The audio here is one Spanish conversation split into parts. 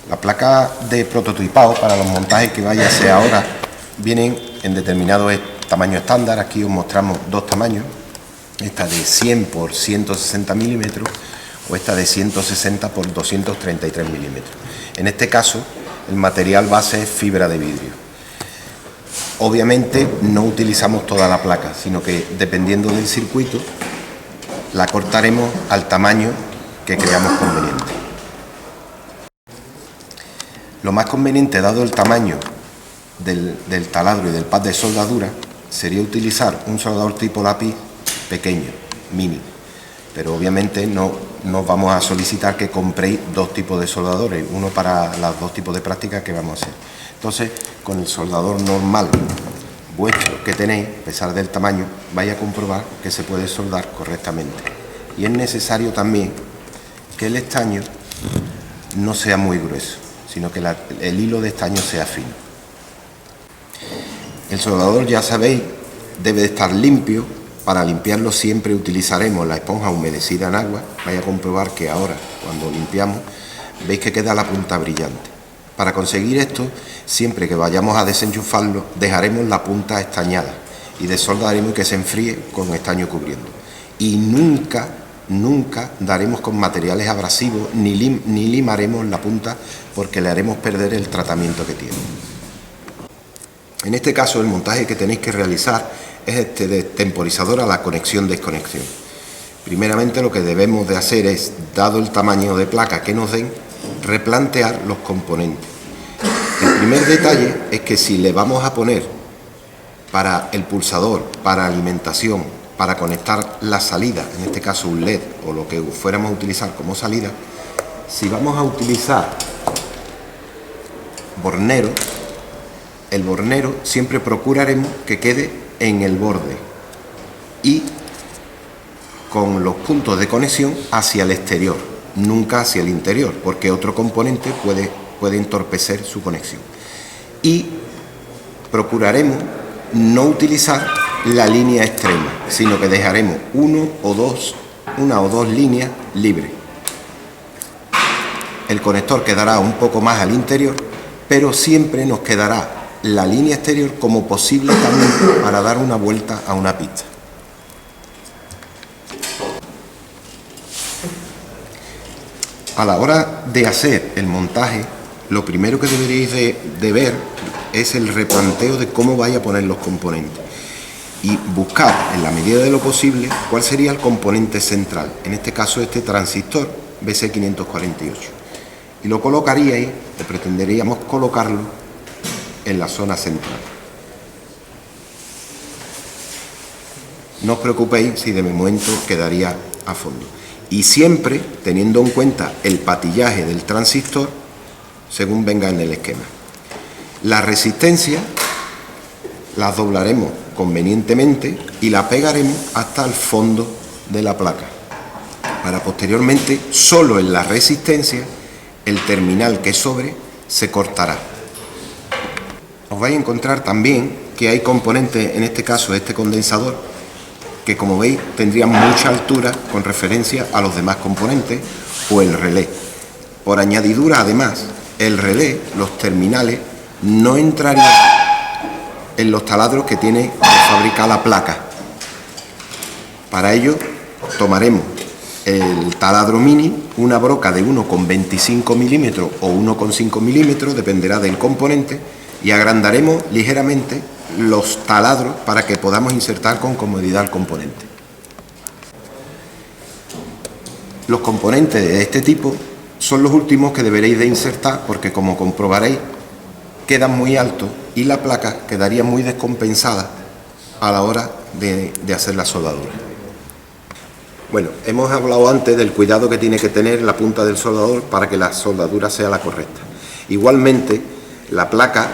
La placa de prototipado para los montajes que vaya a hacer ahora vienen en determinado tamaño estándar. Aquí os mostramos dos tamaños, esta de 100 por 160 milímetros o esta de 160 por 233 milímetros. En este caso el material base es fibra de vidrio. Obviamente no utilizamos toda la placa, sino que dependiendo del circuito la cortaremos al tamaño que creamos conveniente. Lo más conveniente, dado el tamaño del taladro y del pad de soldadura, sería utilizar un soldador tipo lápiz pequeño, mini, pero obviamente no vamos a solicitar que compréis dos tipos de soldadores, uno para los dos tipos de prácticas que vamos a hacer. Entonces, con el soldador normal vuestro que tenéis, a pesar del tamaño, vais a comprobar que se puede soldar correctamente. Y es necesario también que el estaño no sea muy grueso, sino que el hilo de estaño sea fino. El soldador, ya sabéis, debe de estar limpio. Para limpiarlo siempre utilizaremos la esponja humedecida en agua. Vais a comprobar que ahora, cuando limpiamos, veis que queda la punta brillante. Para conseguir esto, siempre que vayamos a desenchufarlo, dejaremos la punta estañada y desoldaremos y que se enfríe con estaño cubriendo. Y nunca daremos con materiales abrasivos ni limaremos la punta, porque le haremos perder el tratamiento que tiene. En este caso, el montaje que tenéis que realizar es este de temporizador a la conexión-desconexión. Primeramente, lo que debemos de hacer es, dado el tamaño de placa que nos den, replantear los componentes. El primer detalle es que si le vamos a poner para el pulsador, para alimentación, para conectar la salida, en este caso un LED o lo que fuéramos a utilizar como salida, si vamos a utilizar bornero, el bornero siempre procuraremos que quede en el borde y con los puntos de conexión hacia el exterior, nunca hacia el interior, porque otro componente puede entorpecer su conexión. Y procuraremos no utilizar la línea extrema, sino que dejaremos una o dos líneas libres. El conector quedará un poco más al interior, pero siempre nos quedará la línea exterior como posible camino para dar una vuelta a una pista. A la hora de hacer el montaje, lo primero que deberéis de ver es el replanteo de cómo vais a poner los componentes y buscar, en la medida de lo posible, cuál sería el componente central, en este caso este transistor BC548, y lo colocaríais, o pretenderíamos colocarlo en la zona central. No os preocupéis si de momento quedaría a fondo, y siempre teniendo en cuenta el patillaje del transistor según venga en el esquema. La resistencia las doblaremos convenientemente y la pegaremos hasta el fondo de la placa, para posteriormente, solo en la resistencia, el terminal que sobre se cortará. Os vais a encontrar también que hay componentes, en este caso este condensador, que como veis tendrían mucha altura con referencia a los demás componentes, o el relé. Por añadidura, además, el relé, los terminales, no entrarían en los taladros que tiene de fábrica la placa. Para ello tomaremos el taladro mini, una broca de 1,25 milímetros o 1,5 milímetros, dependerá del componente, y agrandaremos ligeramente los taladros para que podamos insertar con comodidad el componente. Los componentes de este tipo son los últimos que deberéis de insertar, porque como comprobaréis quedan muy altos y la placa quedaría muy descompensada a la hora de hacer la soldadura. Bueno, hemos hablado antes del cuidado que tiene que tener la punta del soldador para que la soldadura sea la correcta. Igualmente, la placa,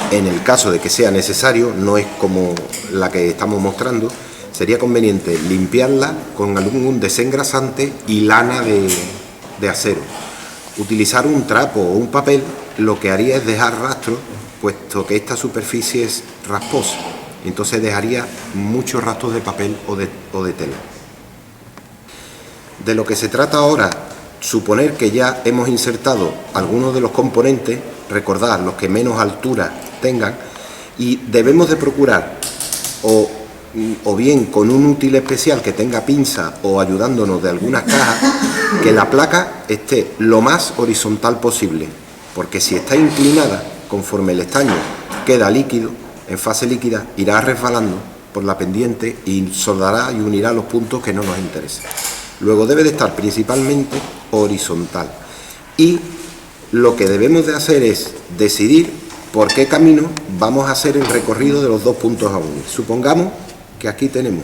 en el caso de que sea necesario, no es como la que estamos mostrando, sería conveniente limpiarla con algún desengrasante y lana de acero. Utilizar un trapo o un papel lo que haría es dejar rastro, puesto que esta superficie es rasposa, entonces dejaría muchos rastros de papel o de tela. De lo que se trata ahora suponer que ya hemos insertado algunos de los componentes, recordad, los que menos altura tengan, y debemos de procurar o bien con un útil especial que tenga pinza o ayudándonos de algunas cajas, que la placa esté lo más horizontal posible, porque si está inclinada, conforme el estaño queda líquido, en fase líquida, irá resbalando por la pendiente y soldará y unirá los puntos que no nos interesan. Luego debe de estar principalmente horizontal. Y lo que debemos de hacer es decidir por qué camino vamos a hacer el recorrido de los dos puntos a unir. Supongamos que aquí tenemos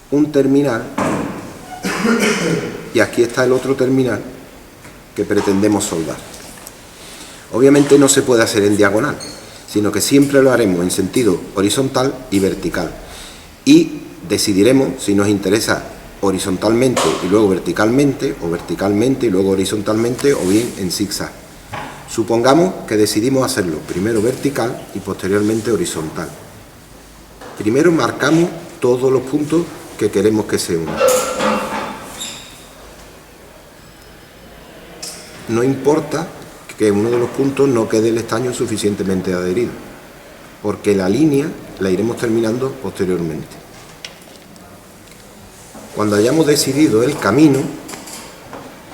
un terminal y aquí está el otro terminal que pretendemos soldar. Obviamente no se puede hacer en diagonal, sino que siempre lo haremos en sentido horizontal y vertical. Y decidiremos si nos interesa horizontalmente y luego verticalmente, o verticalmente y luego horizontalmente, o bien en zigzag. Supongamos que decidimos hacerlo primero vertical y posteriormente horizontal. Primero marcamos todos los puntos que queremos que se unan. No importa que en uno de los puntos no quede el estaño suficientemente adherido, porque la línea la iremos terminando posteriormente. Cuando hayamos decidido el camino,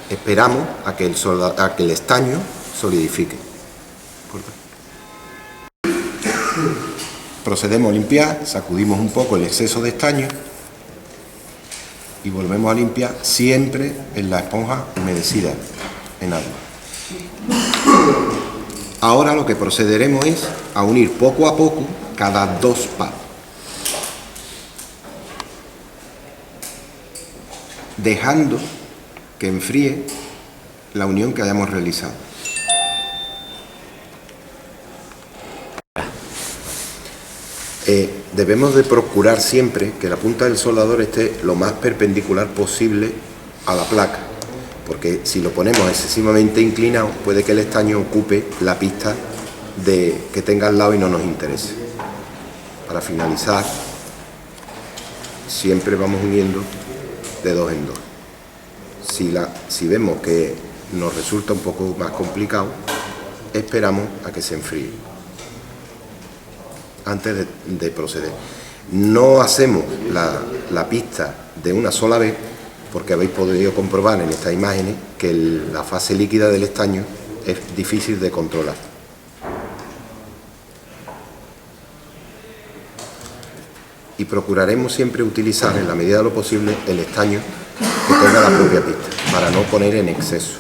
esperamos a que el estaño solidifique. Procedemos a limpiar, sacudimos un poco el exceso de estaño y volvemos a limpiar siempre en la esponja humedecida en agua. Ahora lo que procederemos es a unir poco a poco cada dos palos, dejando que enfríe la unión que hayamos realizado. Debemos de procurar siempre que la punta del soldador esté lo más perpendicular posible a la placa, porque si lo ponemos excesivamente inclinado puede que el estaño ocupe la pista que tenga al lado y no nos interese. Para finalizar, siempre vamos uniendo de dos en dos. Si vemos que nos resulta un poco más complicado, esperamos a que se enfríe antes de proceder. No hacemos la pista de una sola vez, porque habéis podido comprobar en estas imágenes que la fase líquida del estaño es difícil de controlar. Y procuraremos siempre utilizar en la medida de lo posible el estaño que tenga la propia pista, para no poner en exceso.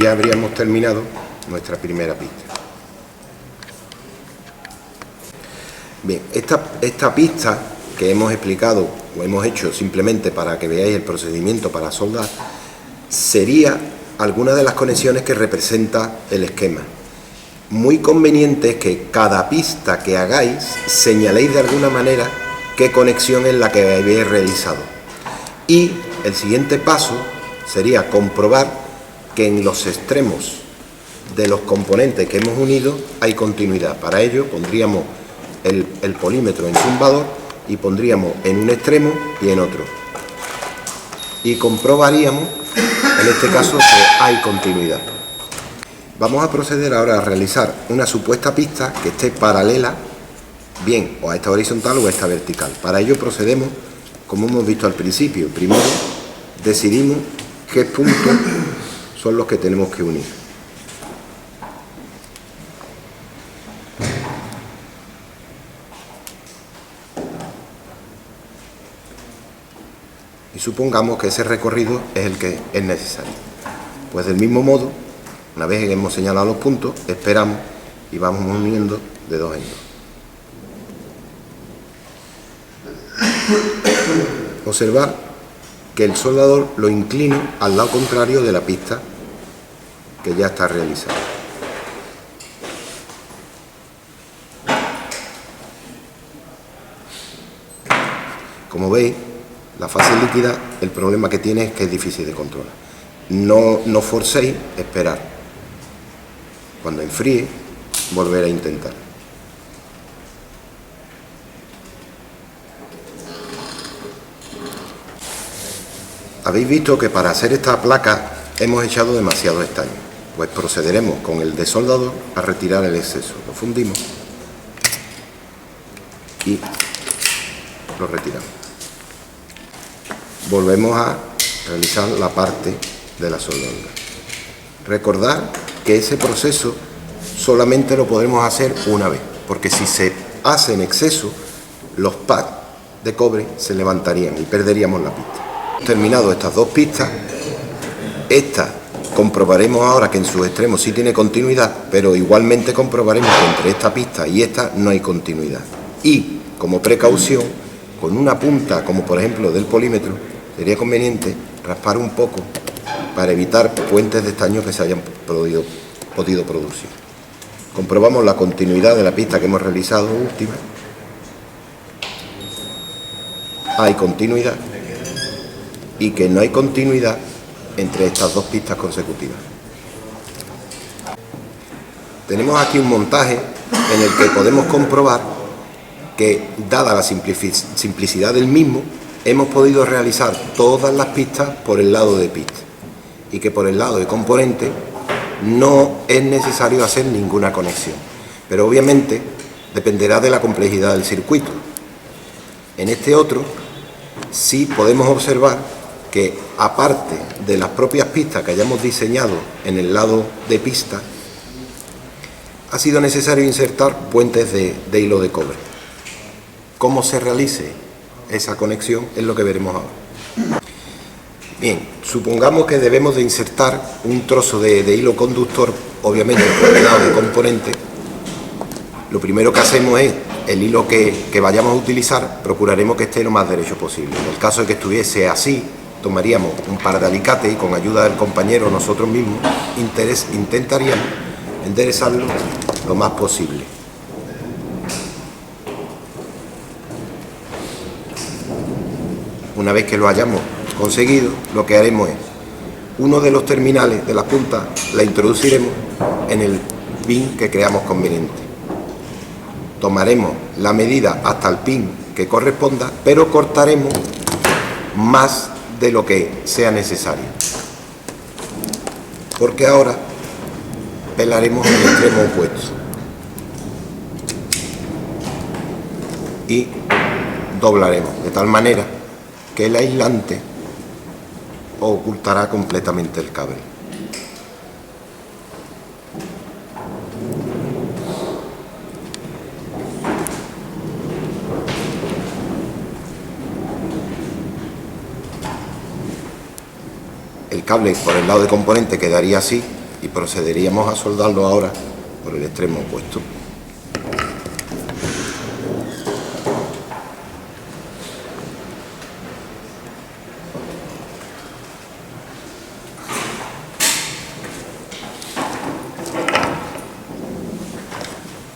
Ya habríamos terminado nuestra primera pista. Bien, esta pista que hemos explicado o hemos hecho simplemente para que veáis el procedimiento para soldar, sería alguna de las conexiones que representa el esquema. Muy conveniente es que cada pista que hagáis señaléis de alguna manera qué conexión es la que habéis realizado. Y el siguiente paso sería comprobar que en los extremos de los componentes que hemos unido hay continuidad. Para ello pondríamos el polímetro en zumbador y pondríamos en un extremo y en otro. Y comprobaríamos, en este caso, que hay continuidad. Vamos a proceder ahora a realizar una supuesta pista que esté paralela, bien, o a esta horizontal o a esta vertical. Para ello procedemos, como hemos visto al principio. Primero decidimos qué puntos son los que tenemos que unir. Y supongamos que ese recorrido es el que es necesario. Pues del mismo modo, una vez que hemos señalado los puntos, esperamos y vamos uniendo de dos en dos. Observar que el soldador lo inclina al lado contrario de la pista que ya está realizada. Como veis, la fase líquida, el problema que tiene es que es difícil de controlar. No forcéis, esperar. Cuando enfríe, volver a intentar. Habéis visto que para hacer esta placa hemos echado demasiado estaño. Pues procederemos con el desoldador a retirar el exceso. Lo fundimos y lo retiramos. Volvemos a realizar la parte de la soldadura. Recordad que ese proceso solamente lo podremos hacer una vez, porque si se hace en exceso, los pads de cobre se levantarían y perderíamos la pista. Terminado estas dos pistas, esta comprobaremos ahora que en sus extremos sí tiene continuidad, pero igualmente comprobaremos que entre esta pista y esta no hay continuidad. Y como precaución, con una punta, como por ejemplo del polímetro, sería conveniente raspar un poco para evitar puentes de estaño que se hayan podido producir. Comprobamos la continuidad de la pista que hemos realizado última. Hay continuidad. Y que no hay continuidad entre estas dos pistas consecutivas. Tenemos aquí un montaje en el que podemos comprobar que, dada la simplicidad del mismo, hemos podido realizar todas las pistas por el lado de pista y que por el lado de componente no es necesario hacer ninguna conexión, pero obviamente dependerá de la complejidad del circuito. En este otro sí podemos observar que, aparte de las propias pistas que hayamos diseñado en el lado de pista, ha sido necesario insertar puentes de hilo de cobre. Cómo se realice esa conexión es lo que veremos ahora. Bien, supongamos que debemos de insertar un trozo de hilo conductor, obviamente por el lado de componente. Lo primero que hacemos es, el hilo que vayamos a utilizar, procuraremos que esté lo más derecho posible. En el caso de que estuviese así, tomaríamos un par de alicates y con ayuda del compañero nosotros mismos intentaríamos enderezarlo lo más posible. Una vez que lo hayamos conseguido, lo que haremos es, uno de los terminales de la punta la introduciremos en el pin que creamos conveniente. Tomaremos la medida hasta el pin que corresponda, pero cortaremos más de lo que sea necesario, porque ahora pelaremos el extremo opuesto y doblaremos de tal manera que el aislante ocultará completamente el cable. El cable por el lado de componente quedaría así y procederíamos a soldarlo ahora por el extremo opuesto.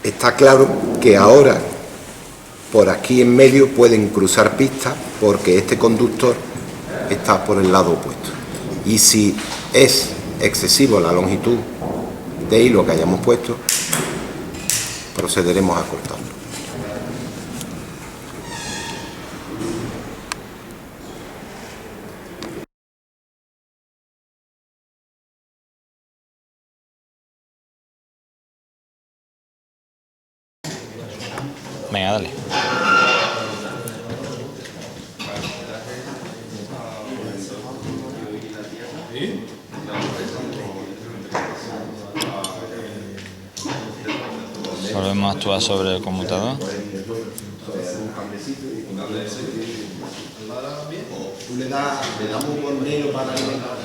Está claro que ahora por aquí en medio pueden cruzar pistas porque este conductor está por el lado opuesto. Y si es excesivo la longitud de hilo que hayamos puesto, procederemos a cortarlo. Venga, dale. Volvemos a actuar sobre el conmutador. Tú le das un buen para alimentar.